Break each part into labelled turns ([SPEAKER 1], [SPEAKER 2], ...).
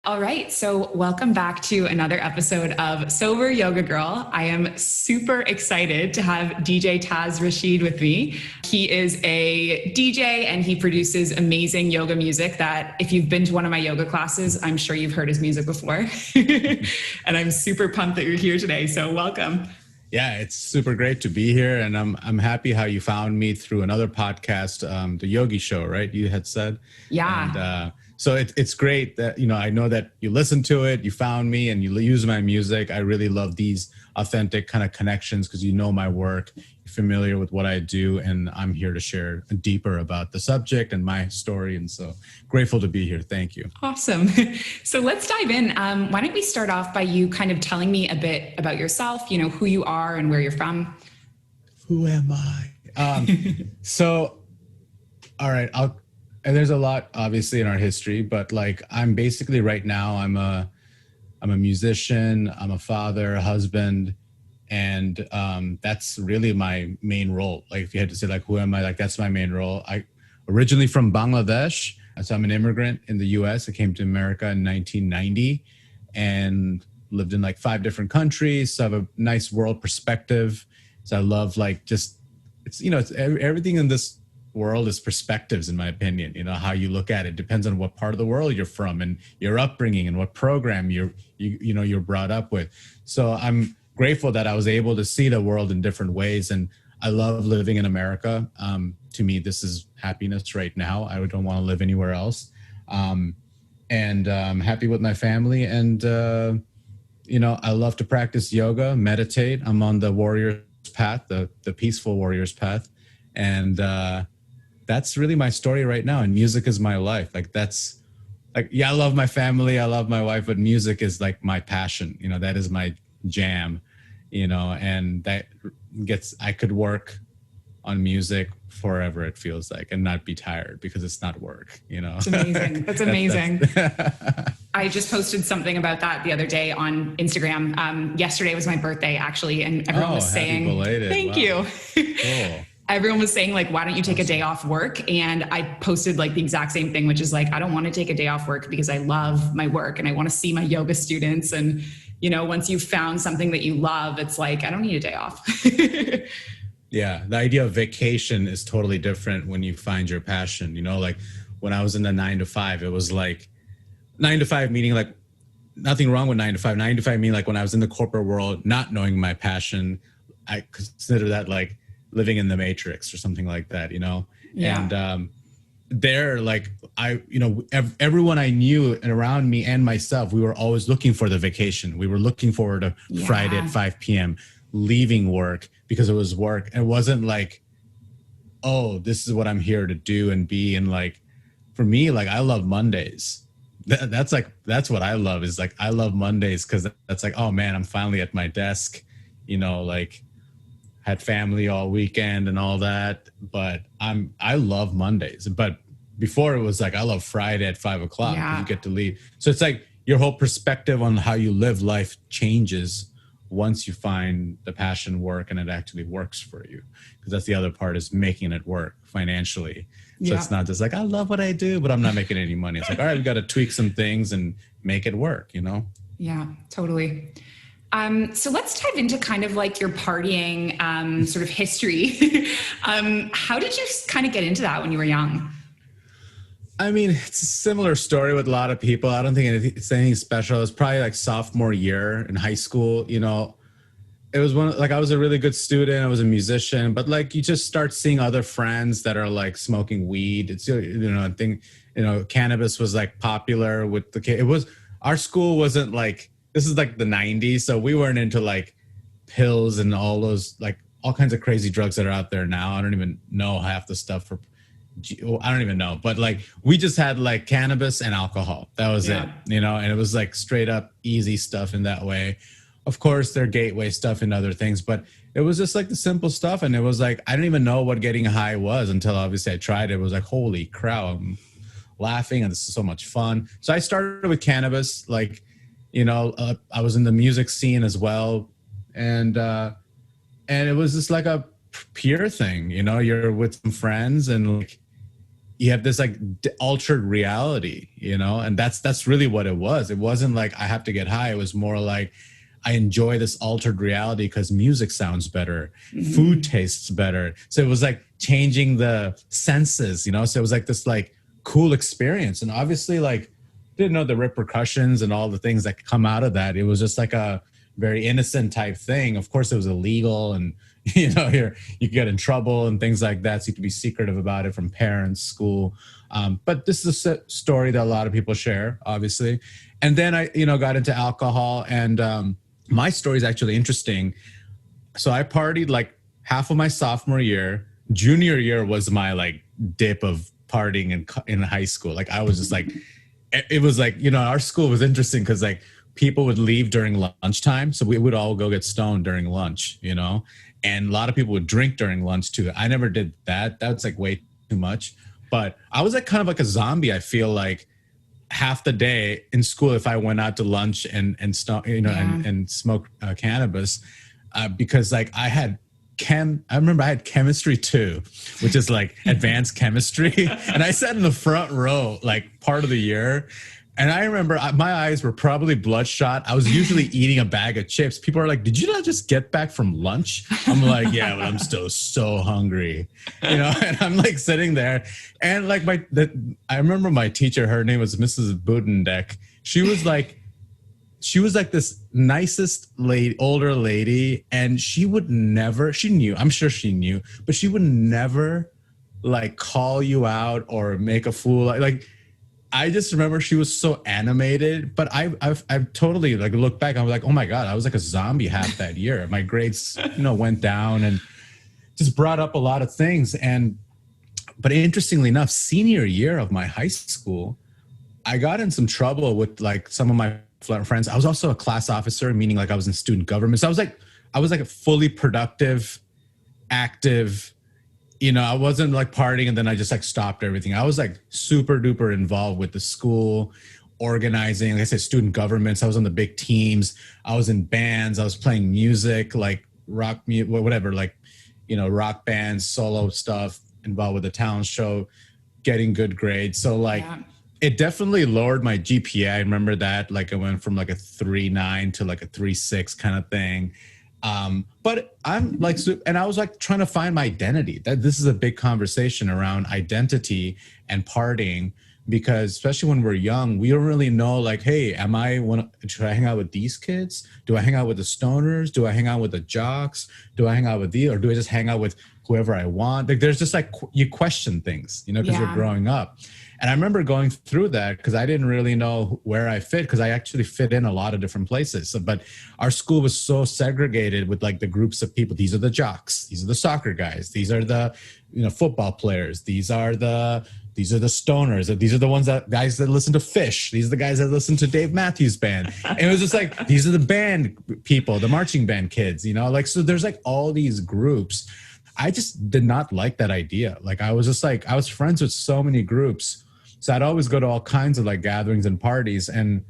[SPEAKER 1] All right, so welcome back to another episode of Sober Yoga Girl. I am super excited to have DJ Taz Rashid with me. He is a DJ and he produces amazing yoga music that if you've been to one of my yoga classes, I'm sure you've heard his music before. And I'm super pumped that you're here today, so welcome.
[SPEAKER 2] Yeah, it's super great to be here, and I'm happy how you found me through another podcast, the Yogi Show, right? You had said,
[SPEAKER 1] yeah.
[SPEAKER 2] And so it's great that I know that you listened to it, you found me, and you use my music. I really love these authentic kind of connections because you know my work, you're familiar with what I do, and I'm here to share deeper about the subject and my story. And so grateful to be here. Thank you.
[SPEAKER 1] Awesome. So let's dive in. Why don't we start off by you kind of telling me a bit about yourself, who you are and where you're from?
[SPEAKER 2] Who am I? All right, and there's a lot obviously in our history, but I'm basically right now, I'm a musician, I'm a father, a husband, and that's really my main role. If you had to say who am I, that's my main role. I originally from Bangladesh, so I'm an immigrant in the US. I came to America in 1990 and lived in 5 different countries. So I have a nice world perspective. So I love it's everything in this world is perspectives, in my opinion. How you look at it depends on what part of the world you're from and your upbringing and what program you're brought up with. So I'm grateful that I was able to see the world in different ways, and I love living in America. To me, this is happiness right now. I don't want to live anywhere else. And I'm happy with my family, and I love to practice yoga, meditate. I'm on the warrior's path, the peaceful warrior's path, and that's really my story right now, and music is my life. I love my family, I love my wife, but music is my passion. That is my jam. And I could work on music forever, it feels like, and not be tired because it's not work.
[SPEAKER 1] It's amazing. That's amazing. I just posted something about that the other day on Instagram. Yesterday was my birthday, actually, and everyone was saying,
[SPEAKER 2] belated.
[SPEAKER 1] Thank you.
[SPEAKER 2] Cool.
[SPEAKER 1] Everyone was saying why don't you take a day off work? And I posted the exact same thing, which is I don't want to take a day off work because I love my work and I want to see my yoga students. And, once you've found something that you love, it's I don't need a day off.
[SPEAKER 2] Yeah. The idea of vacation is totally different when you find your passion. When I was in the 9 to 5, it was 9 to 5 meaning nothing wrong with 9 to 5. 9 to 5 meaning when I was in the corporate world, not knowing my passion, I consider that living in the matrix or something like that,
[SPEAKER 1] Yeah.
[SPEAKER 2] And there, everyone I knew and around me and myself, we were always looking for the vacation. We were looking forward to Friday at 5 p.m., leaving work because it was work. It wasn't oh, this is what I'm here to do and be. And for me, I love Mondays. That's what I love is I love Mondays because that's oh man, I'm finally at my desk, had family all weekend and all that, but I love Mondays. But before it was I love Friday at 5 o'clock.
[SPEAKER 1] Yeah.
[SPEAKER 2] You get to leave. So it's your whole perspective on how you live life changes once you find the passion work and it actually works for you. Because that's the other part, is making it work financially. So It's not just I love what I do, but I'm not making any money. It's all right, we got to tweak some things and make it work,
[SPEAKER 1] Yeah, totally. So let's dive into kind of your partying sort of history. How did you kind of get into that when you were young?
[SPEAKER 2] I mean, it's a similar story with a lot of people. I don't think it's anything special. It was probably sophomore year in high school. It was I was a really good student. I was a musician, but you just start seeing other friends that are smoking weed. It's I think cannabis was popular with the kid. It was, our school wasn't this is the 90s, so we weren't into pills and all those all kinds of crazy drugs that are out there now. I don't even know half the stuff I don't even know, but we just had cannabis and alcohol. That was it, and it was straight up easy stuff in that way. Of course, there are gateway stuff and other things, but it was just the simple stuff. And it was I didn't even know what getting high was until obviously I tried it. It was holy crap, I'm laughing and this is so much fun. So I started with cannabis, I was in the music scene as well. And it was just a pure thing, you're with some friends and you have this like altered reality, you know, and that's really what it was. It wasn't like I have to get high. It was more like I enjoy this altered reality because music sounds better, food tastes better. So it was like changing the senses, you know. So it was like this like cool experience, and obviously like didn't know the repercussions and all the things that come out of that. It was just like a very innocent type thing. Of course, it was illegal, and you know, you could get in trouble and things like that. So you could be secretive about it from parents, school. But this is a story that a lot of people share, obviously. And then I, you know, got into alcohol, and my story is actually interesting. So I partied like half of my sophomore year. Junior year was my like dip of partying in high school. Like I was just like, it was like, you know, our school was interesting because like people would leave during lunchtime. So we would all go get stoned during lunch, you know, and a lot of people would drink during lunch too. I never did that. That's like way too much. But I was like kind of like a zombie. I feel like half the day in school, if I went out to lunch and you know, and smoke cannabis, because like I remember I had chemistry too, which is like advanced chemistry. And I sat in the front row, like part of the year. And I remember my eyes were probably bloodshot. I was usually eating a bag of chips. People are like, did you not just get back from lunch? I'm like, yeah, but I'm still so hungry, you know? And I'm like sitting there, and like I remember my teacher, her name was Mrs. Budendek. She was like this nicest lady, older lady, and she knew, I'm sure she knew, but she would never like call you out or make a fool. Like I just remember she was so animated, but I've totally like looked back. I was like, oh my God, I was like a zombie half that year. My grades, you know, went down and just brought up a lot of things. But interestingly enough, senior year of my high school, I got in some trouble with like some of my friends. I was also a class officer, meaning like I was in student government. So I was like a fully productive, active, you know, I wasn't like partying and then I just like stopped everything. I was like super duper involved with the school, organizing, like I said, student governments. I was on the big teams. I was in bands. I was playing music, like rock music, whatever, like, you know, rock bands, solo stuff, involved with the talent show, getting good grades. So like, it definitely lowered my GPA. I remember that, like I went from like a 3.9 to like a 3.6 kind of thing. But I'm like, and I was like trying to find my identity. This is a big conversation around identity and partying, because especially when we're young, we don't really know like, hey, should I hang out with these kids? Do I hang out with the stoners? Do I hang out with the jocks? Do I hang out with these, or do I just hang out with whoever I want? Like there's just like, you question things, you know, because you're growing up. And I remember going through that because I didn't really know where I fit, because I actually fit in a lot of different places. So, but our school was so segregated with like the groups of people. These are the jocks. These are the soccer guys. These are the, you know, football players. These are the stoners. These are the guys that listen to Fish. These are the guys that listen to Dave Matthews Band. And it was just like, these are the band people, the marching band kids, you know, like, so there's like all these groups. I just did not like that idea. Like, I was just like, I was friends with so many groups. So I'd always go to all kinds of like gatherings and parties. And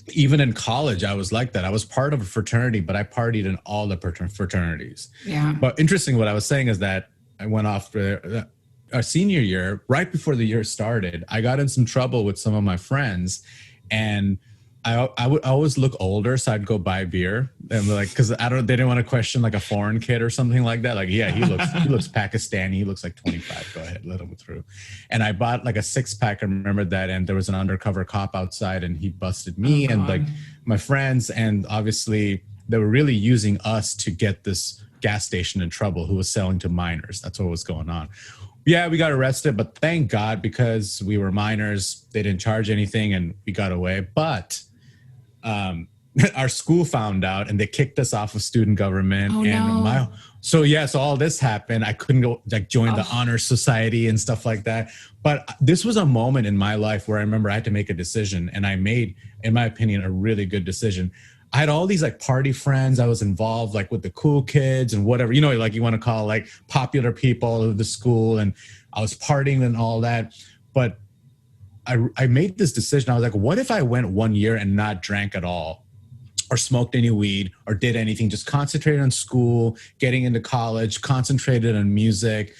[SPEAKER 2] even in college, I was like that. I was part of a fraternity, but I partied in all the fraternities.
[SPEAKER 1] Yeah.
[SPEAKER 2] But interesting, what I was saying is that I went off for our senior year, right before the year started. I got in some trouble with some of my friends, and I would always look older, so I'd go buy beer, and like, because they didn't want to question like a foreign kid or something like that. Like, yeah, he looks Pakistani, he looks like 25. Go ahead, let him through. And I bought like a 6-pack. I remember that, and there was an undercover cop outside, and he busted me and like my friends, and obviously they were really using us to get this gas station in trouble, who was selling to minors. That's what was going on. Yeah, we got arrested, but thank God, because we were minors, they didn't charge anything and we got away. But our school found out and they kicked us off of student government.
[SPEAKER 1] Oh, no.
[SPEAKER 2] So all this happened. I couldn't go like join the honor society and stuff like that. But this was a moment in my life where I remember I had to make a decision, and I made, in my opinion, a really good decision. I had all these like party friends. I was involved like with the cool kids and whatever, you know, like you want to call like popular people of the school. And I was partying and all that. But I made this decision. I was like, what if I went 1 year and not drank at all, or smoked any weed, or did anything, just concentrated on school, getting into college, concentrated on music.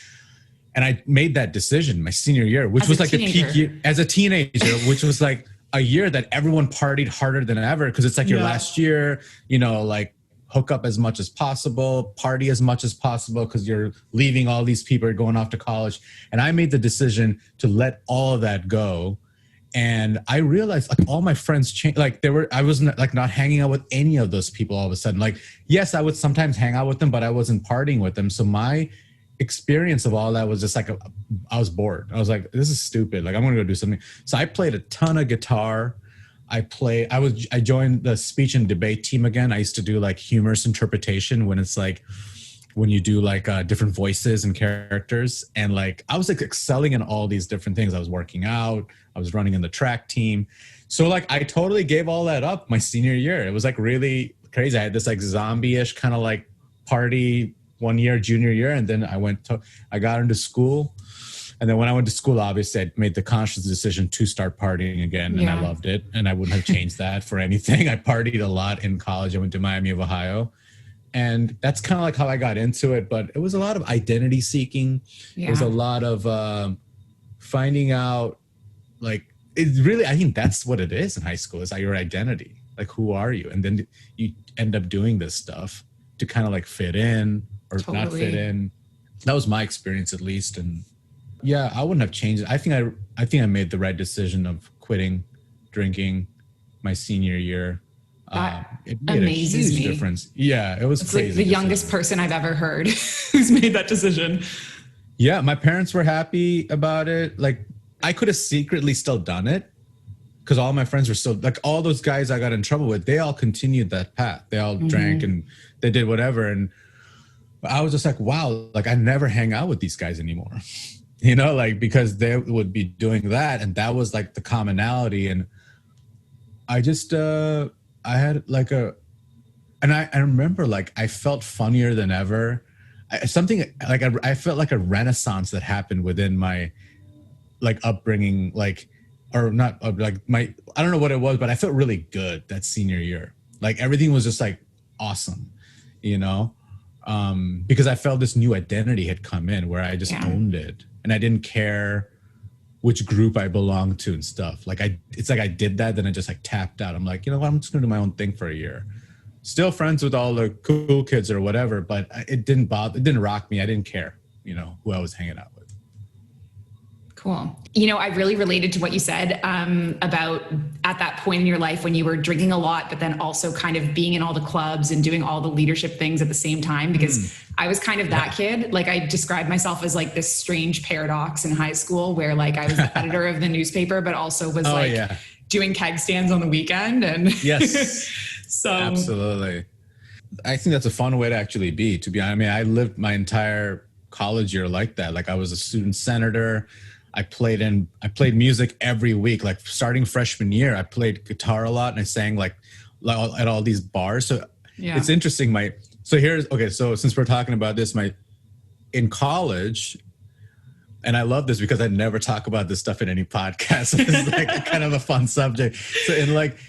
[SPEAKER 2] And I made that decision my senior year, which was like the peak year as a teenager, which was like a year that everyone partied harder than ever. Because it's like your last year, you know, like hook up as much as possible, party as much as possible, because you're leaving all these people going off to college. And I made the decision to let all of that go. And I realized like all my friends changed. Like I wasn't like not hanging out with any of those people all of a sudden. Like, yes, I would sometimes hang out with them, but I wasn't partying with them. So my experience of all that was just like I was bored. I was like, this is stupid. Like, I'm gonna go do something. So I played a ton of guitar. I joined the speech and debate team again. I used to do like humorous interpretation when it's like when you do like different voices and characters. And like I was like excelling in all these different things. I was working out. I was running in the track team. So like I totally gave all that up my senior year. It was like really crazy. I had this like zombie-ish kind of like party 1 year, junior year. And then I got into school. And then when I went to school, obviously I made the conscious decision to start partying again. And I loved it. And I wouldn't have changed that for anything. I partied a lot in college. I went to Miami of Ohio. And that's kind of like how I got into it. But it was a lot of identity seeking. Yeah. It was a lot of finding out, like, it really, I think that's what it is in high school, is your identity. Like, who are you? And then you end up doing this stuff to kind of like fit in or not fit in. That was my experience, at least. And yeah, I wouldn't have changed it. I think I made the right decision of quitting drinking my senior year. It made a huge difference. Yeah, it was crazy.
[SPEAKER 1] Like the youngest person I've ever heard who's made that decision.
[SPEAKER 2] Yeah, my parents were happy about it. Like, I could have secretly still done it because all my friends were still, like, all those guys I got in trouble with, they all continued that path. They all drank and they did whatever. And I was just like, wow, like I never hang out with these guys anymore, you know, like, because they would be doing that. And that was like the commonality. And I just, I had like I remember like I felt funnier than ever. I felt like a renaissance that happened within my like upbringing, like, or not like my, I don't know what it was, but I felt really good that senior year. Like everything was just like awesome, you know? Because I felt this new identity had come in where I just owned it and I didn't care which group I belonged to and stuff. Like it's like I did that, then I just like tapped out. I'm like, you know what? I'm just gonna do my own thing for a year. Still friends with all the cool kids or whatever, but it didn't bother. It didn't rock me. I didn't care, you know, who I was hanging out with.
[SPEAKER 1] Cool. You know, I really related to what you said about at that point in your life when you were drinking a lot, but then also kind of being in all the clubs and doing all the leadership things at the same time, because I was kind of that kid. Like I described myself as like this strange paradox in high school where like I was the editor of the newspaper, but also was doing keg stands on the weekend. And so
[SPEAKER 2] absolutely. I think that's a fun way to actually be, to be honest. I mean, I lived my entire college year like that. Like I was a student senator. I played music every week. Like starting freshman year, I played guitar a lot and I sang like at all these bars. So it's interesting. So since we're talking about this, in college, and I love this because I never talk about this stuff in any podcast. It's like kind of a fun subject. So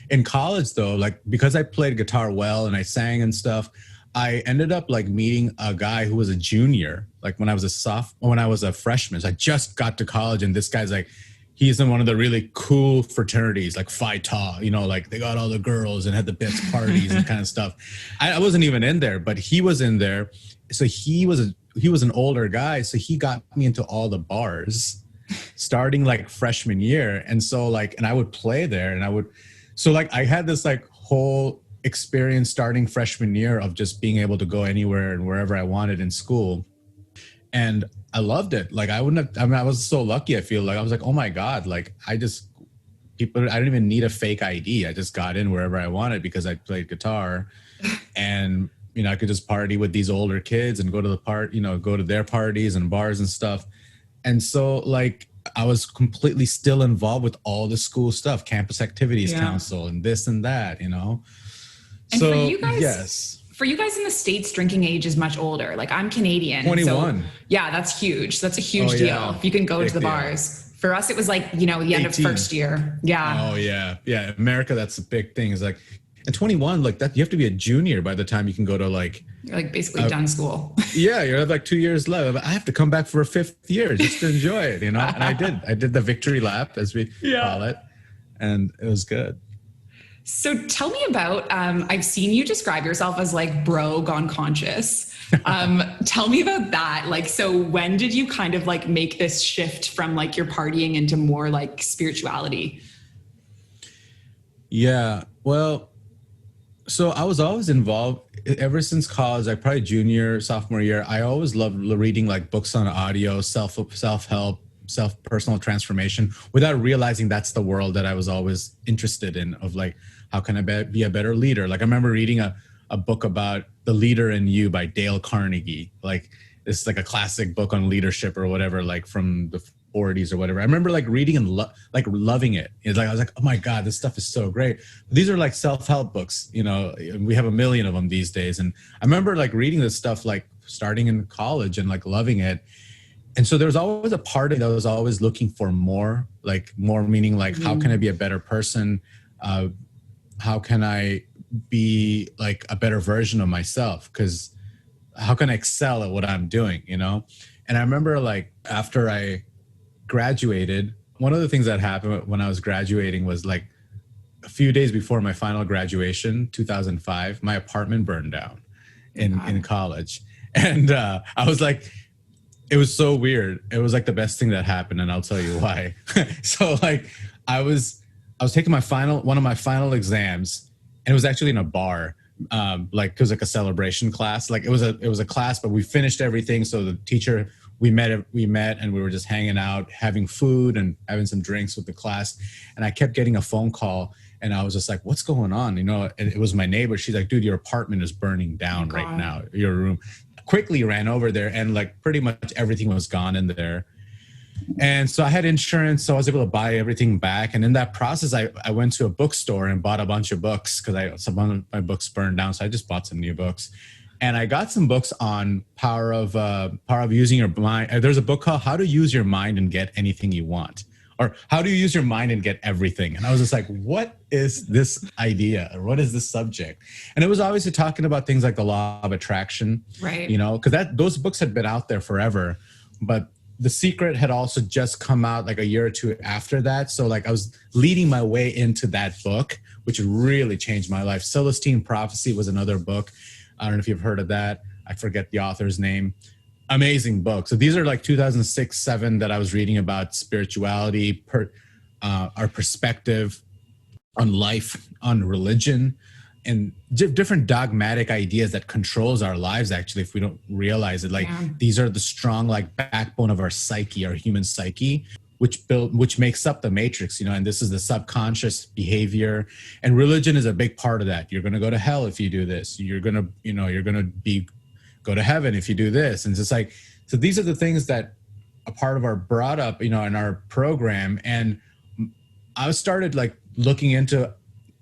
[SPEAKER 2] in college though, like because I played guitar well and I sang and stuff, I ended up like meeting a guy who was a junior, like when I was a freshman. So I just got to college and this guy's like, he's in one of the really cool fraternities, like Phi Tau, you know, like they got all the girls and had the best parties and kind of stuff. I wasn't even in there, but he was in there. So he was an older guy. So he got me into all the bars starting like freshman year. And so like, and I would play there and I had this like whole experience starting freshman year of just being able to go anywhere and wherever I wanted in school. And I loved it. Like I was so lucky. I feel like I was like, oh my God, like I didn't even need a fake ID. I just got in wherever I wanted because I played guitar and, you know, I could just party with these older kids and go to their parties and bars and stuff. And so like, I was completely still involved with all the school stuff, campus activities council and this and that, you know?
[SPEAKER 1] And so, for you guys in the States, drinking age is much older. Like I'm Canadian.
[SPEAKER 2] 21.
[SPEAKER 1] So, that's huge. That's a huge deal. If you can go to the bars. For us, it was like, you know, the end of first year. Yeah.
[SPEAKER 2] Oh yeah. Yeah. America, that's a big thing. It's like, And 21, like that, you have to be a junior by the time you can go to like.
[SPEAKER 1] You're like basically done school.
[SPEAKER 2] Yeah, you have like 2 years left. I have to come back for a 5th year just to enjoy it, you know? And I did. I did the victory lap, as we call it. And it was good.
[SPEAKER 1] So tell me about, I've seen you describe yourself as like bro gone conscious. Tell me about that. Like, so when did you kind of like make this shift from like your partying into more like spirituality?
[SPEAKER 2] Yeah, well, so I was always involved ever since college, like probably junior, sophomore year. I always loved reading like books on audio, self-help, personal transformation, without realizing that's the world that I was always interested in, of like, how can I be a better leader? Like I remember reading a book about The Leader in You by Dale Carnegie. Like it's like a classic book on leadership or whatever, like from the 40s or whatever. I remember like reading and like loving it. It's like, I was like, oh my God, this stuff is so great. These are like self-help books, you know, we have a million of them these days. And I remember like reading this stuff, like starting in college and like loving it. And so there was always a part of me that was always looking for more meaning like, how can I be a better person? How can I be like a better version of myself? Because how can I excel at what I'm doing, you know? And I remember like after I graduated, one of the things that happened when I was graduating was like a few days before my final graduation, 2005, my apartment burned down in college. And I was like, it was so weird. It was like the best thing that happened, and I'll tell you why. So like I was taking one of my final exams, and it was actually in a bar. Like it was like a celebration class. Like it was a class, but we finished everything. So the teacher, we met and we were just hanging out, having food and having some drinks with the class. And I kept getting a phone call, and I was just like, what's going on? You know, and it was my neighbor. She's like, dude, your apartment is burning down right now. Your room. Quickly ran over there, and like pretty much everything was gone in there. And so I had insurance, so I was able to buy everything back. And in that process, I went to a bookstore and bought a bunch of books because some of my books burned down. So I just bought some new books. And I got some books on power of using your mind. There's a book called How to Use Your Mind and Get Anything You Want, or How to Use Your Mind and Get Everything. And I was just like, what is this idea? Or what is this subject? And it was obviously talking about things like the law of attraction,
[SPEAKER 1] right?
[SPEAKER 2] You know, because those books had been out there forever, but The Secret had also just come out like a year or two after that. So like I was leading my way into that book, which really changed my life. Celestine Prophecy was another book. I don't know if you've heard of that. I forget the author's name. Amazing book. So these are like 2006, 2007 that I was reading about spirituality, our perspective on life, on religion, and different dogmatic ideas that controls our lives, actually, if we don't realize it. Like these are the strong like backbone of our psyche, our human psyche, which makes up the matrix, you know, and this is the subconscious behavior. And religion is a big part of that. You're going to go to hell if you do this. You're going to go to heaven if you do this. And it's just like, so these are the things that a part of our brought up, you know, in our program. And I started like looking into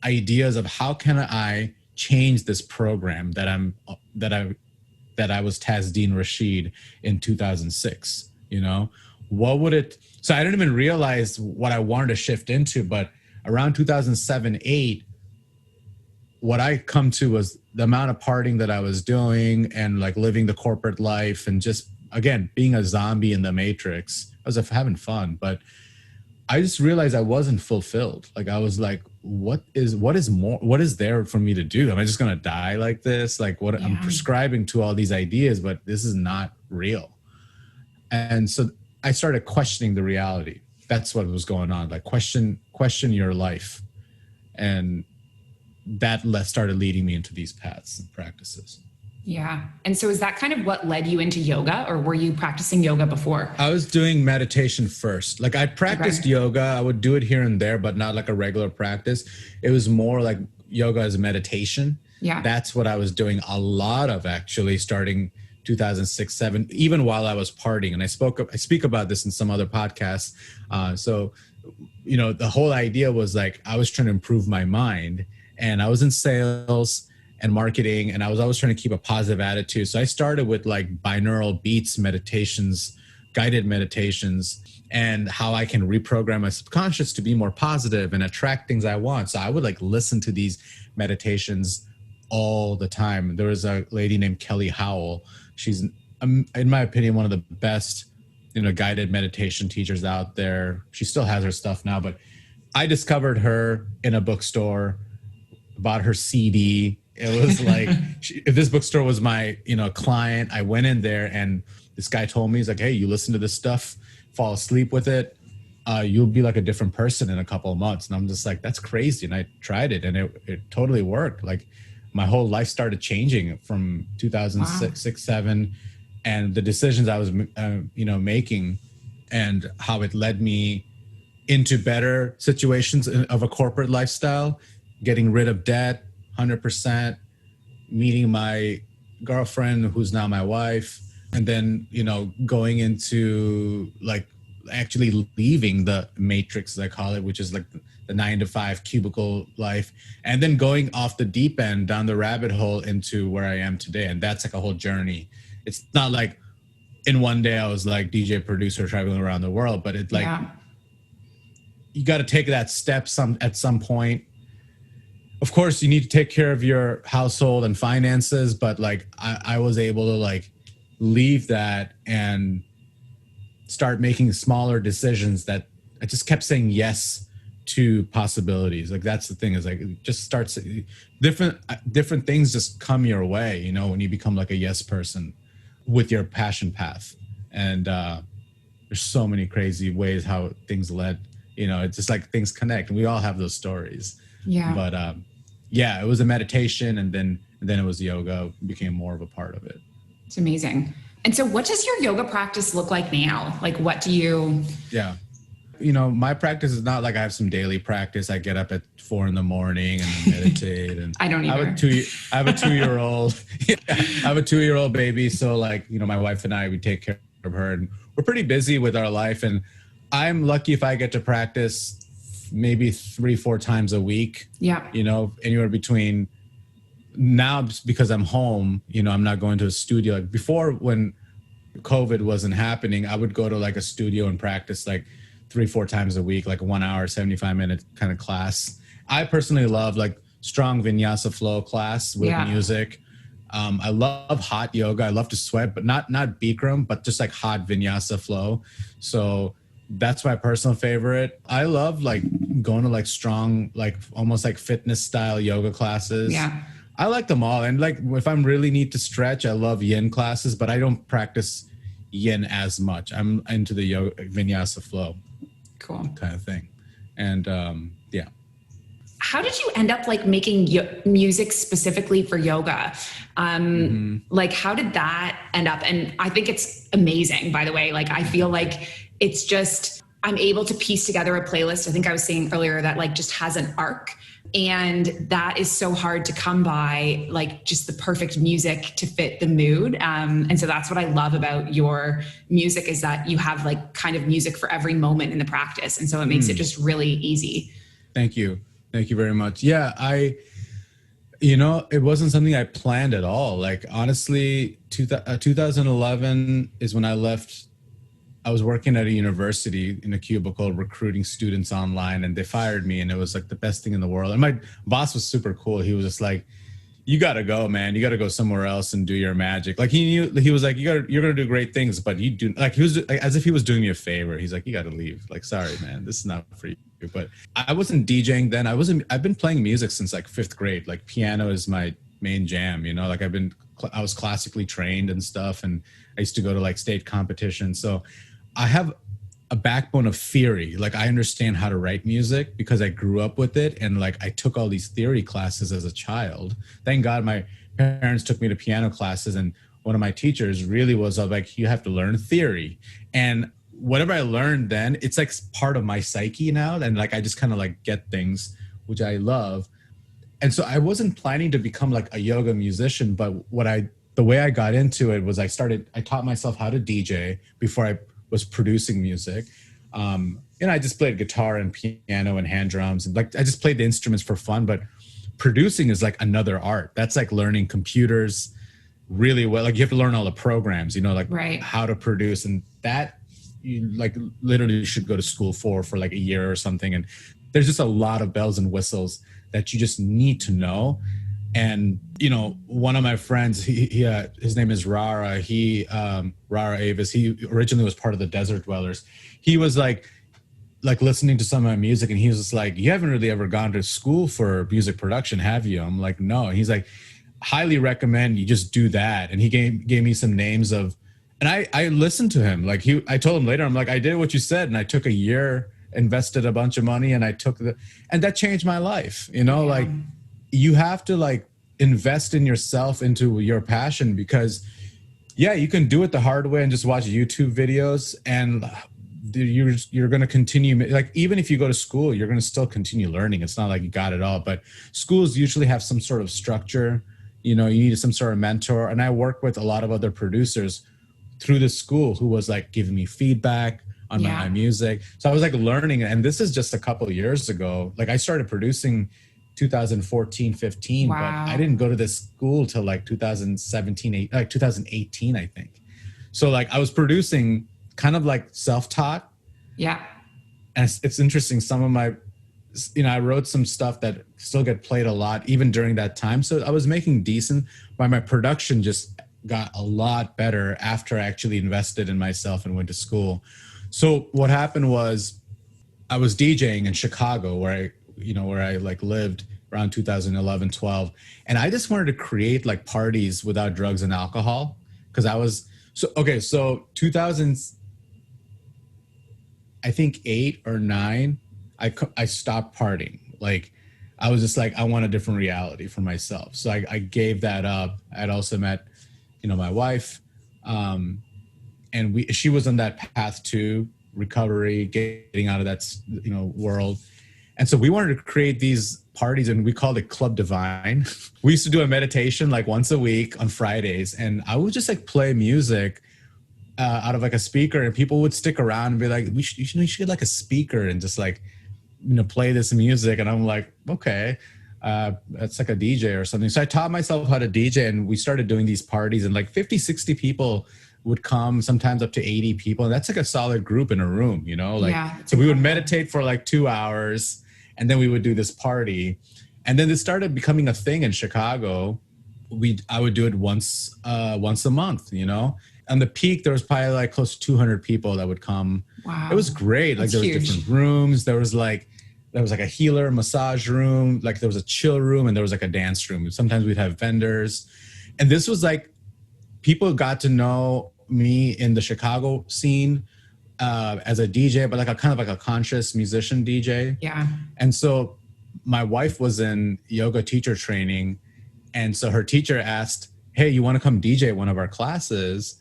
[SPEAKER 2] ideas of how can I change this program that I was Taz Rashid in 2006, you know, so I didn't even realize what I wanted to shift into, but around 2007, 2008, what I come to was the amount of partying that I was doing and like living the corporate life and just, again, being a zombie in the matrix. I was having fun, but I just realized I wasn't fulfilled. Like I was like, what is there for me to do? Am I just going to die like this? Like I'm prescribing to all these ideas, but this is not real. And so I started questioning the reality. That's what was going on. Like question your life. And that started leading me into these paths and practices.
[SPEAKER 1] Yeah. And so is that kind of what led you into yoga, or were you practicing yoga before?
[SPEAKER 2] I was doing meditation first. Like I practiced yoga. I would do it here and there, but not like a regular practice. It was more like yoga as meditation.
[SPEAKER 1] Yeah.
[SPEAKER 2] That's what I was doing a lot of, actually, starting 2006, 2007, even while I was partying. And I speak about this in some other podcasts. So, you know, the whole idea was like, I was trying to improve my mind, and I was in sales and marketing, and I was always trying to keep a positive attitude. So I started with like binaural beats meditations guided meditations and how I can reprogram my subconscious to be more positive and attract things I want. So I would like listen to these meditations all the time. There was a lady named Kelly Howell. She's, in my opinion, one of the best, guided meditation teachers out there. She still has her stuff now, but I discovered her in a bookstore, bought her CD. It was like, if this bookstore was my, client, I went in there and this guy told me, he's like, hey, you listen to this stuff, fall asleep with it, you'll be like a different person in a couple of months. And I'm just like, that's crazy. And I tried it and it totally worked. Like my whole life started changing from 2006, 7, and the decisions I was, making and how it led me into better situations of a corporate lifestyle, getting rid of debt, 100%, meeting my girlfriend, who's now my wife, and then, going into like actually leaving the matrix, as I call it, which is like the 9-to-5 cubicle life, and then going off the deep end down the rabbit hole into where I am today. And that's like a whole journey. It's not like in one day I was like DJ producer traveling around the world, but it's like, you got to take that step at some point. Of course, you need to take care of your household and finances, but like I was able to like leave that and start making smaller decisions that I just kept saying yes to possibilities. Like that's the thing, is like it just starts different things just come your way, when you become like a yes person with your passion path. And there's so many crazy ways how things led, it's just like things connect, and we all have those stories.
[SPEAKER 1] Yeah.
[SPEAKER 2] But it was a meditation, and then it was yoga, became more of a part of it.
[SPEAKER 1] It's amazing. And so what does your yoga practice look like now? Like, what do you...
[SPEAKER 2] Yeah. My practice is not like I have some daily practice. I get up at 4 a.m. and meditate. And
[SPEAKER 1] I don't either.
[SPEAKER 2] I have a 2-year-old. I have a 2-year-old baby. So like, my wife and I, we take care of her, and we're pretty busy with our life. And I'm lucky if I get to practice maybe 3-4 times a week.
[SPEAKER 1] Yeah.
[SPEAKER 2] Anywhere between, now because I'm home, I'm not going to a studio. Like before, when COVID wasn't happening, I would go to like a studio and practice like 3-4 times a week, like a 1 hour, 75-minute kind of class. I personally love like strong vinyasa flow class with music. I love hot yoga. I love to sweat, but not Bikram, but just like hot vinyasa flow. So that's my personal favorite. I love like going to like strong, like almost like fitness style yoga classes.
[SPEAKER 1] Yeah.
[SPEAKER 2] I like them all. And like, if I'm really need to stretch, I love yin classes, but I don't practice yin as much. I'm into the yoga vinyasa flow.
[SPEAKER 1] Cool.
[SPEAKER 2] Kind of thing. And
[SPEAKER 1] how did you end up like making music specifically for yoga? Like, how did that end up? And I think it's amazing, by the way. Like, I feel like it's just, I'm able to piece together a playlist. I think I was saying earlier that like just has an arc, and that is so hard to come by, like just the perfect music to fit the mood. And so that's what I love about your music, is that you have like kind of music for every moment in the practice. And so it makes it just really easy.
[SPEAKER 2] Thank you. Thank you very much. Yeah, it wasn't something I planned at all. Like, honestly, 2011 is when I left. I was working at a university in a cubicle recruiting students online, and they fired me, and it was like the best thing in the world. And my boss was super cool. He was just like, you got to go, man. You got to go somewhere else and do your magic. Like he was like, you're going to do great things, but you do, like, he was like, as if he was doing me a favor. He's like, you got to leave. Like, sorry, man, this is not for you. But I wasn't DJing then. I've been playing music since like 5th grade. Like, piano is my main jam, like I was classically trained and stuff. And I used to go to like state competitions. So I have a backbone of theory. Like, I understand how to write music because I grew up with it. And like, I took all these theory classes as a child. Thank God my parents took me to piano classes. And one of my teachers really was like, you have to learn theory. And whatever I learned then, it's like part of my psyche now. And like, I just kind of like get things, which I love. And so I wasn't planning to become like a yoga musician, but the way I got into it was I taught myself how to DJ before I was producing music. I just played guitar and piano and hand drums, and like I just played the instruments for fun. But producing is like another art. That's like learning computers really well. Like, you have to learn all the programs, like
[SPEAKER 1] right.
[SPEAKER 2] how to produce, and that you like literally should go to school for like a year or something. And there's just a lot of bells and whistles that you just need to know. And one of my friends, his name is Rara. Rara Avis. He originally was part of the Desert Dwellers. He was like listening to some of my music, and he was just like, "You haven't really ever gone to school for music production, have you?" I'm like, "No." And he's like, "Highly recommend you just do that." And he gave me some names of, and I listened to him. Like I told him later, I'm like, "I did what you said," and I took a year, invested a bunch of money, and and that changed my life. Like you have to like invest in yourself, into your passion, because you can do it the hard way and just watch YouTube videos, and you're going to continue, like even if you go to school, you're going to still continue learning. It's not like you got it all, but schools usually have some sort of structure. You need some sort of mentor. And I work with a lot of other producers through the school who was like giving me feedback on my music. So I was like learning, and this is just a couple of years ago. Like I started producing 2014, 15, but I didn't go to this school till like 2017, 2018, I think. So like I was producing kind of like self-taught.
[SPEAKER 1] Yeah.
[SPEAKER 2] And it's interesting. Some of my, I wrote some stuff that still get played a lot, even during that time. So I was making decent, but my production just got a lot better after I actually invested in myself and went to school. So what happened was I was DJing in Chicago where I like lived around 2011, 12. And I just wanted to create like parties without drugs and alcohol. Cause so 2000, I think 8 or 9, I stopped partying. Like I was just like, I want a different reality for myself. So I gave that up. I'd also met, my wife, and she was on that path to recovery, getting out of that, world. And so we wanted to create these parties, and we called it Club Divine. We used to do a meditation like once a week on Fridays, and I would just like play music out of like a speaker, and people would stick around and be like, you should get like a speaker and just like, play this music. And I'm like, okay, that's like a DJ or something. So I taught myself how to DJ, and we started doing these parties, and like 50, 60 people would come, sometimes up to 80 people. And that's like a solid group in a room, so we would meditate for like 2 hours, and then we would do this party. And then it started becoming a thing in Chicago. I would do it once a month, On the peak, there was probably like close to 200 people that would come.
[SPEAKER 1] Wow.
[SPEAKER 2] It was great. Like there was different rooms. There was like a healer massage room. Like there was a chill room, and there was like a dance room. Sometimes we'd have vendors. And this was like, people got to know me in the Chicago scene as a DJ, but like a kind of like a conscious musician DJ.
[SPEAKER 1] Yeah.
[SPEAKER 2] And so my wife was in yoga teacher training. And so her teacher asked, "Hey, you want to come DJ one of our classes?"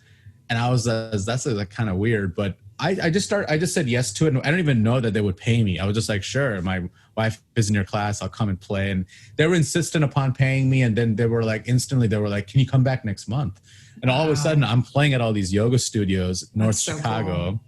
[SPEAKER 2] And I was, that's like kind of weird, but I just said yes to it. And I don't even know that they would pay me. I was just like, sure, my wife is in your class, I'll come and play. And they were insistent upon paying me. And then they were like, instantly, they were like, "Can you come back next month?" And all of a sudden I'm playing at all these yoga studios, North Chicago, cool.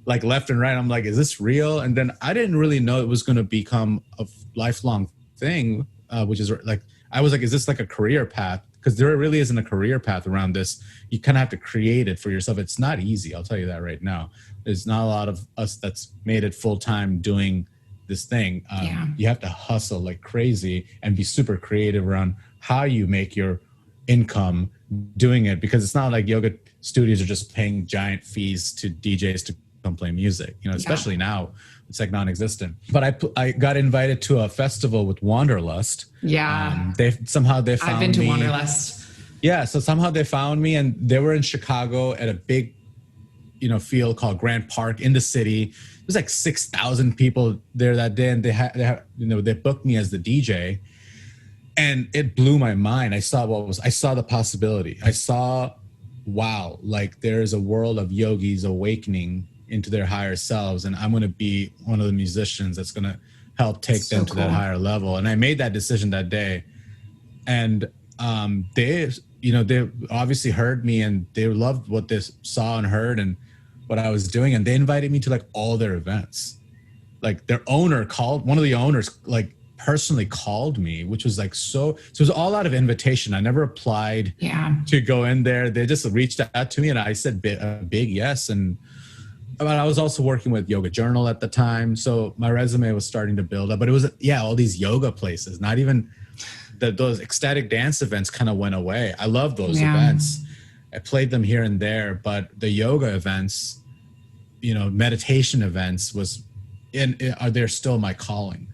[SPEAKER 2] Like left and right. I'm like, is this real? And then I didn't really know it was going to become a lifelong thing, which is like, I was like, is this like a career path? Because there really isn't a career path around this. You kind of have to create it for yourself. It's not easy. I'll tell you that right now. There's not a lot of us that's made it full time doing this thing. You have to hustle like crazy and be super creative around how you make your income doing it, because it's not like yoga studios are just paying giant fees to DJs to come play music, especially now it's like non-existent. But I got invited to a festival with Wanderlust. They found
[SPEAKER 1] I've been to
[SPEAKER 2] me.
[SPEAKER 1] Wanderlust.
[SPEAKER 2] Yeah, so somehow they found me, and they were in Chicago at a big field called Grant Park in the city. It was like 6,000 people there that day, and they booked me as the DJ, and it blew my mind. I saw the possibility. I saw, wow, like there's a world of yogis awakening into their higher selves, and I'm going to be one of the musicians that's going to help take them to that higher level. And I made that decision that day, and they obviously heard me, and they loved what they saw and heard and what I was doing, and they invited me to like all their events. Like their owner one of the owners like personally called me, which was like so it was all out of invitation. I never applied to go in there. They just reached out to me, and I said a big yes. And but I was also working with Yoga Journal at the time. So my resume was starting to build up, but it was, all these yoga places, not even those ecstatic dance events kind of went away. I love those events. I played them here and there, but the yoga events, meditation events they're still my calling,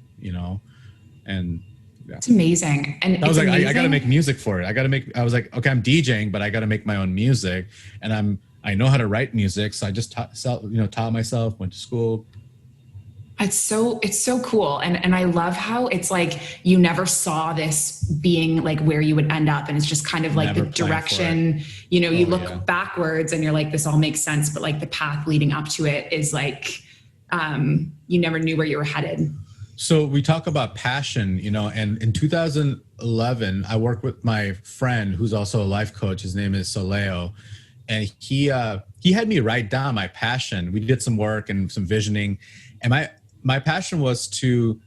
[SPEAKER 2] and yeah.
[SPEAKER 1] It's amazing. And
[SPEAKER 2] I was like, I got to make music for it. I was like, okay, I'm DJing, but I got to make my own music, and I know how to write music. So I just taught myself, went to school.
[SPEAKER 1] It's so cool. And I love how it's like, you never saw this being like where you would end up. And it's just kind of like never the direction, you look backwards and you're like, this all makes sense. But like the path leading up to it is like, you never knew where you were headed.
[SPEAKER 2] So we talk about passion, and in 2011, I worked with my friend who's also a life coach. His name is Soleo. And he had me write down my passion. We did some work and some visioning. And my passion was to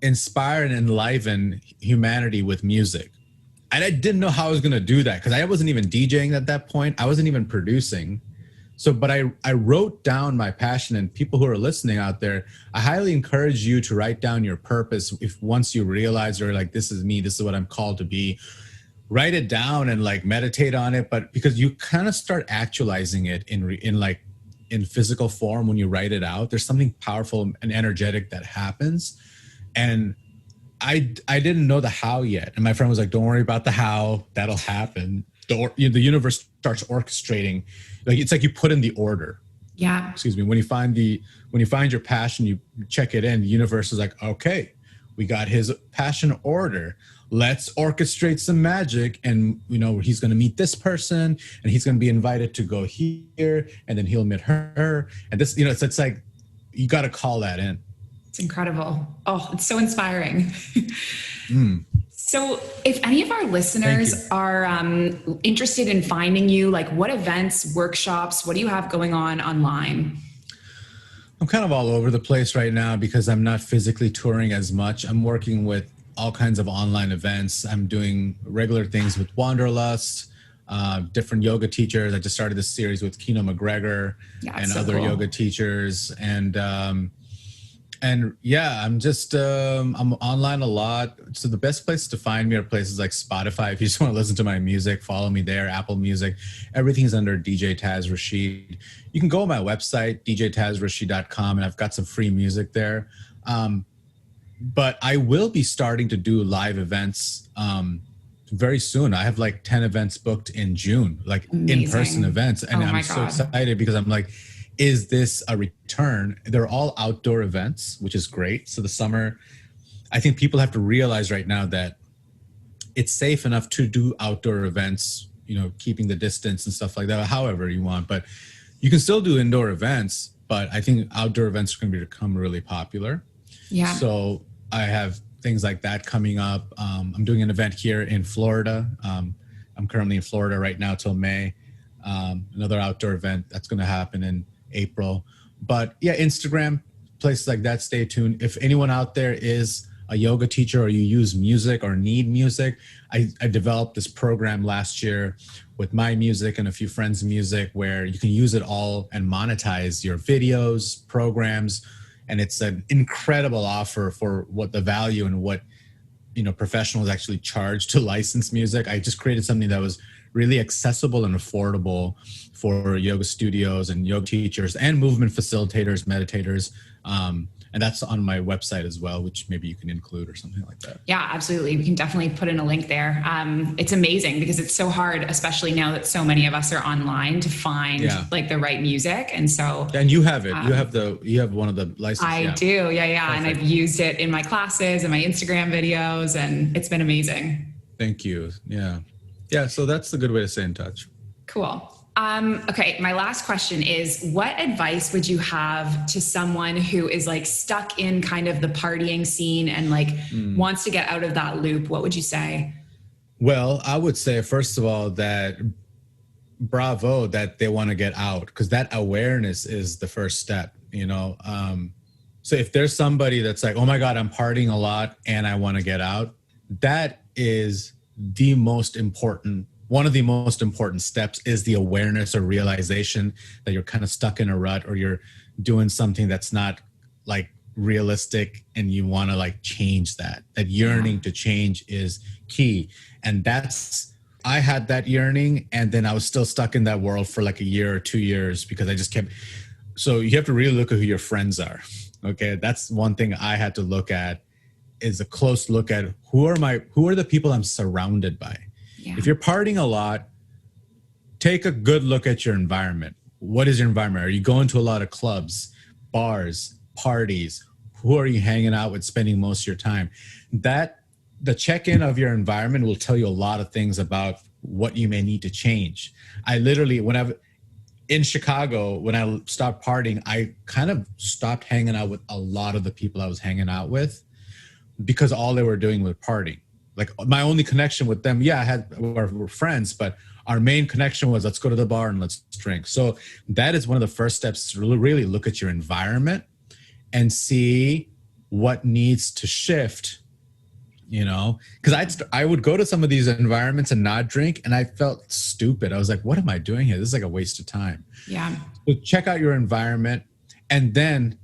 [SPEAKER 2] inspire and enliven humanity with music. And I didn't know how I was going to do that because I wasn't even DJing at that point. I wasn't even producing. But I wrote down my passion, and people who are listening out there, I highly encourage you to write down your purpose. If once you realize you're like, this is me, this is what I'm called to be, write it down and like meditate on it. But because you kind of start actualizing it in physical form when you write it out, there's something powerful and energetic that happens. And I didn't know the how yet. And my friend was like, don't worry about the how, that'll happen. The universe starts orchestrating. Like, it's like you put in the order.
[SPEAKER 1] Yeah.
[SPEAKER 2] Excuse me. When you find your passion, you check it in. The universe is like, okay, we got his passion order. Let's orchestrate some magic. And, he's going to meet this person, and he's going to be invited to go here, and then he'll meet her. And this, it's like, you got to call that in.
[SPEAKER 1] It's incredible. Oh, it's so inspiring. So if any of our listeners are interested in finding you, like what events, workshops, what do you have going on online?
[SPEAKER 2] I'm kind of all over the place right now because I'm not physically touring as much. I'm working with all kinds of online events. I'm doing regular things with Wanderlust, different yoga teachers. I just started this series with Kino McGregor and so other yoga teachers. And yeah, I'm just, I'm online a lot. So the best place to find me are places like Spotify. If you just want to listen to my music, follow me there, Apple Music. Everything's under DJ Taz Rashid. You can go on my website, djtazrashid.com, and I've got some free music there. But I will be starting to do live events very soon. I have like 10 events booked in June, like in-person events. And I'm so excited because I'm like, is this a return? They're all outdoor events, which is great. So the summer, I think people have to realize right now that it's safe enough to do outdoor events, keeping the distance and stuff like that, however you want. But you can still do indoor events, but I think outdoor events are going to become really popular.
[SPEAKER 1] Yeah.
[SPEAKER 2] So I have things like that coming up. I'm doing an event here in Florida. I'm currently in Florida right now till May. Another outdoor event that's going to happen in April. But yeah, Instagram, places like that, stay tuned. If anyone out there is a yoga teacher or you use music or need music, I developed this program last year with my music and a few friends' music where you can use it all and monetize your videos, programs. And it's an incredible offer for what the value and what, professionals actually charge to license music. I just created something that was really accessible and affordable for yoga studios and yoga teachers and movement facilitators, meditators. And that's on my website as well, which maybe you can include or something like that.
[SPEAKER 1] Yeah, absolutely. We can definitely put in a link there. It's amazing because it's so hard, especially now that so many of us are online, to find like the right music. And so,
[SPEAKER 2] and you have it. You have one of the licenses.
[SPEAKER 1] I do. Yeah. Perfect. And I've used it in my classes and my Instagram videos, and it's been amazing.
[SPEAKER 2] Thank you. Yeah. Yeah. So that's a good way to stay in touch.
[SPEAKER 1] Cool. Okay. My last question is, what advice would you have to someone who is like stuck in kind of the partying scene and like wants to get out of that loop? What would you say?
[SPEAKER 2] Well, I would say, first of all, that bravo that they want to get out, because that awareness is the first step, So if there's somebody that's like, oh my God, I'm partying a lot and I want to get out, that is the most important one of the most important steps is the awareness or realization that you're kind of stuck in a rut, or you're doing something that's not like realistic, and you want to like change that. That yearning to change is key. And I had that yearning, and then I was still stuck in that world for like a year or 2 years because I just kept. So you have to really look at who your friends are. Okay. That's one thing I had to look at, is a close look at who are the people I'm surrounded by. Yeah. If you're partying a lot, take a good look at your environment. What is your environment? Are you going to a lot of clubs, bars, parties? Who are you hanging out with, spending most of your time? The check-in of your environment will tell you a lot of things about what you may need to change. I literally, in Chicago, when I stopped partying, I kind of stopped hanging out with a lot of the people I was hanging out with, because all they were doing was partying. Like my only connection with them, we're friends, but our main connection was, let's go to the bar and let's drink. So that is one of the first steps, to really look at your environment and see what needs to shift, because I would go to some of these environments and not drink, and I felt stupid. I was like, what am I doing here? This is like a waste of time.
[SPEAKER 1] Yeah.
[SPEAKER 2] So check out your environment, and then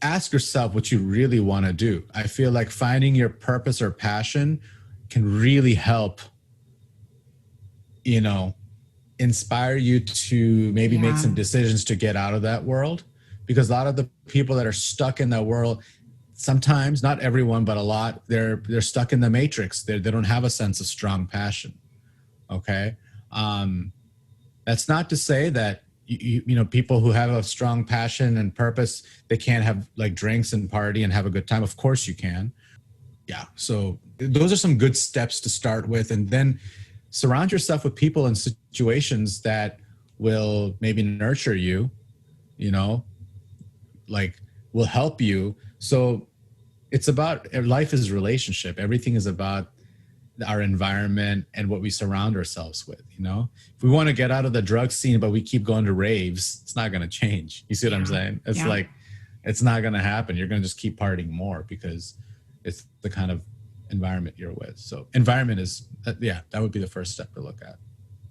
[SPEAKER 2] ask yourself what you really want to do. I feel like finding your purpose or passion can really help, inspire you to maybe make some decisions to get out of that world. Because a lot of the people that are stuck in that world, sometimes, not everyone, but a lot, they're stuck in the matrix. They don't have a sense of strong passion. Okay. That's not to say that people who have a strong passion and purpose, they can't have like drinks and party and have a good time. Of course you can. Yeah. So those are some good steps to start with. And then surround yourself with people and situations that will maybe nurture you, like will help you. So it's about, life is relationship. Everything is about our environment and what we surround ourselves with. If we want to get out of the drug scene, but we keep going to raves, it's not going to change. You see what I'm saying? It's like, it's not going to happen. You're going to just keep partying more because it's the kind of environment you're with. So environment is, that would be the first step to look at.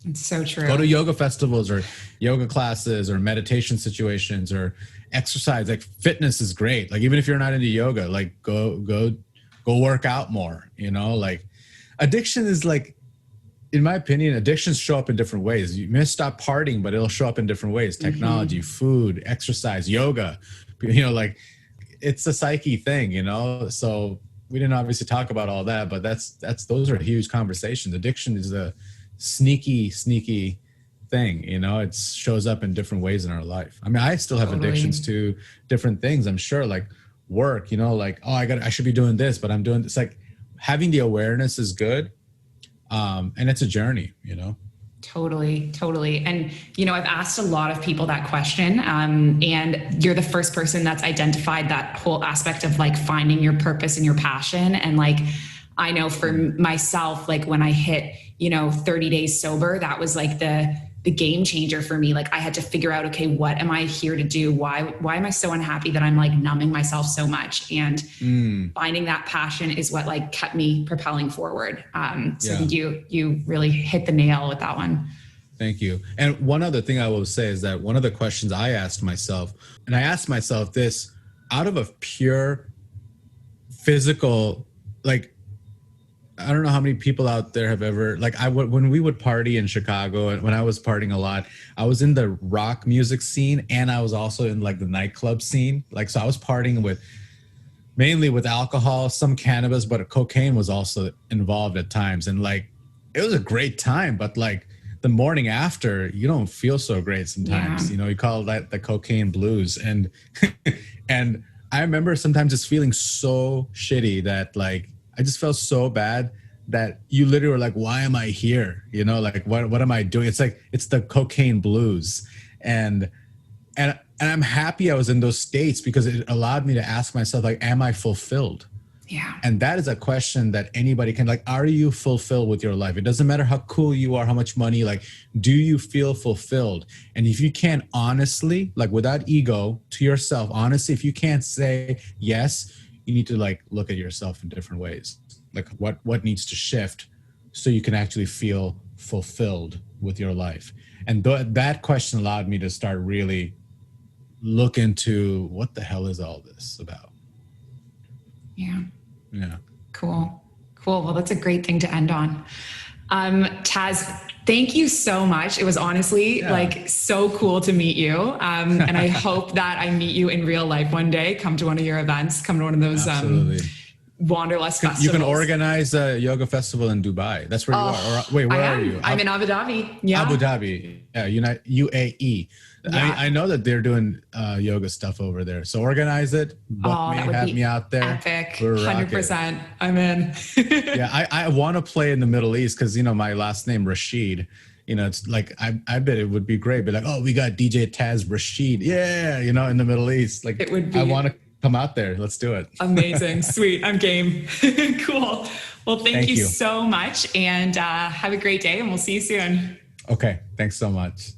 [SPEAKER 1] It's so true.
[SPEAKER 2] Go to yoga festivals or yoga classes or meditation situations or exercise. Like fitness is great. Like even if you're not into yoga, like go work out more, like addiction is like, in my opinion, addictions show up in different ways. You may stop partying, but it'll show up in different ways. Technology, food, exercise, yoga, like it's a psyche thing, So we didn't obviously talk about all that, but those are huge conversations. Addiction is a sneaky thing, it shows up in different ways in our life. I mean, I still have addictions to different things. I'm sure, like work, like, I should be doing this, but I'm doing this. Like having the awareness is good. And it's a journey,
[SPEAKER 1] Totally. And, I've asked a lot of people that question, and you're the first person that's identified that whole aspect of like finding your purpose and your passion. And like, I know for myself, like when I hit, 30 days sober, that was like the game changer for me. Like I had to figure out, okay, what am I here to do? Why am I so unhappy that I'm like numbing myself so much? And finding that passion is what like kept me propelling forward. I think you really hit the nail with that one.
[SPEAKER 2] Thank you. And one other thing I will say is that one of the questions I asked myself, and I asked myself this out of a pure physical, like, I don't know how many people out there have ever, like when we would party in Chicago, and when I was partying a lot, I was in the rock music scene and I was also in like the nightclub scene. Like, so I was partying mainly with alcohol, some cannabis, but cocaine was also involved at times. And like, it was a great time, but like the morning after, you don't feel so great sometimes, you call that the cocaine blues. And, and I remember sometimes just feeling so shitty that like, I just felt so bad that you literally were like, why am I here? Like, what am I doing? It's like, it's the cocaine blues. And I'm happy I was in those states because it allowed me to ask myself, like, am I fulfilled?
[SPEAKER 1] Yeah.
[SPEAKER 2] And that is a question that anybody can, like, are you fulfilled with your life? It doesn't matter how cool you are, how much money, like, do you feel fulfilled? And if you can't honestly, like without ego to yourself, honestly, if you can't say yes, you need to like look at yourself in different ways. Like what needs to shift so you can actually feel fulfilled with your life? And that question allowed me to start really look into what the hell is all this about.
[SPEAKER 1] Yeah.
[SPEAKER 2] Yeah.
[SPEAKER 1] Cool. Well, that's a great thing to end on. Taz, thank you so much. It was honestly like so cool to meet you. And I hope that I meet you in real life one day. Come to one of your events, come to one of those Wanderlust festivals.
[SPEAKER 2] You can organize a yoga festival in Dubai. That's where you are. Or, wait, where are you?
[SPEAKER 1] I'm in Abu Dhabi. Yeah.
[SPEAKER 2] Abu Dhabi. Yeah, UAE. Yeah. I know that they're doing yoga stuff over there. So organize it. Book me, have me out there.
[SPEAKER 1] Epic. 100%. I'm in.
[SPEAKER 2] Yeah, I want to play in the Middle East because, you know, my last name, Rashid. You know, it's like, I bet it would be great. Be like, oh, we got DJ Taz Rashid. Yeah, you know, in the Middle East. Like, it would be. I want to come out there. Let's do it.
[SPEAKER 1] Amazing. Sweet. I'm game. Cool. Well, thank you so much. And have a great day. And we'll see you soon.
[SPEAKER 2] Okay. Thanks so much.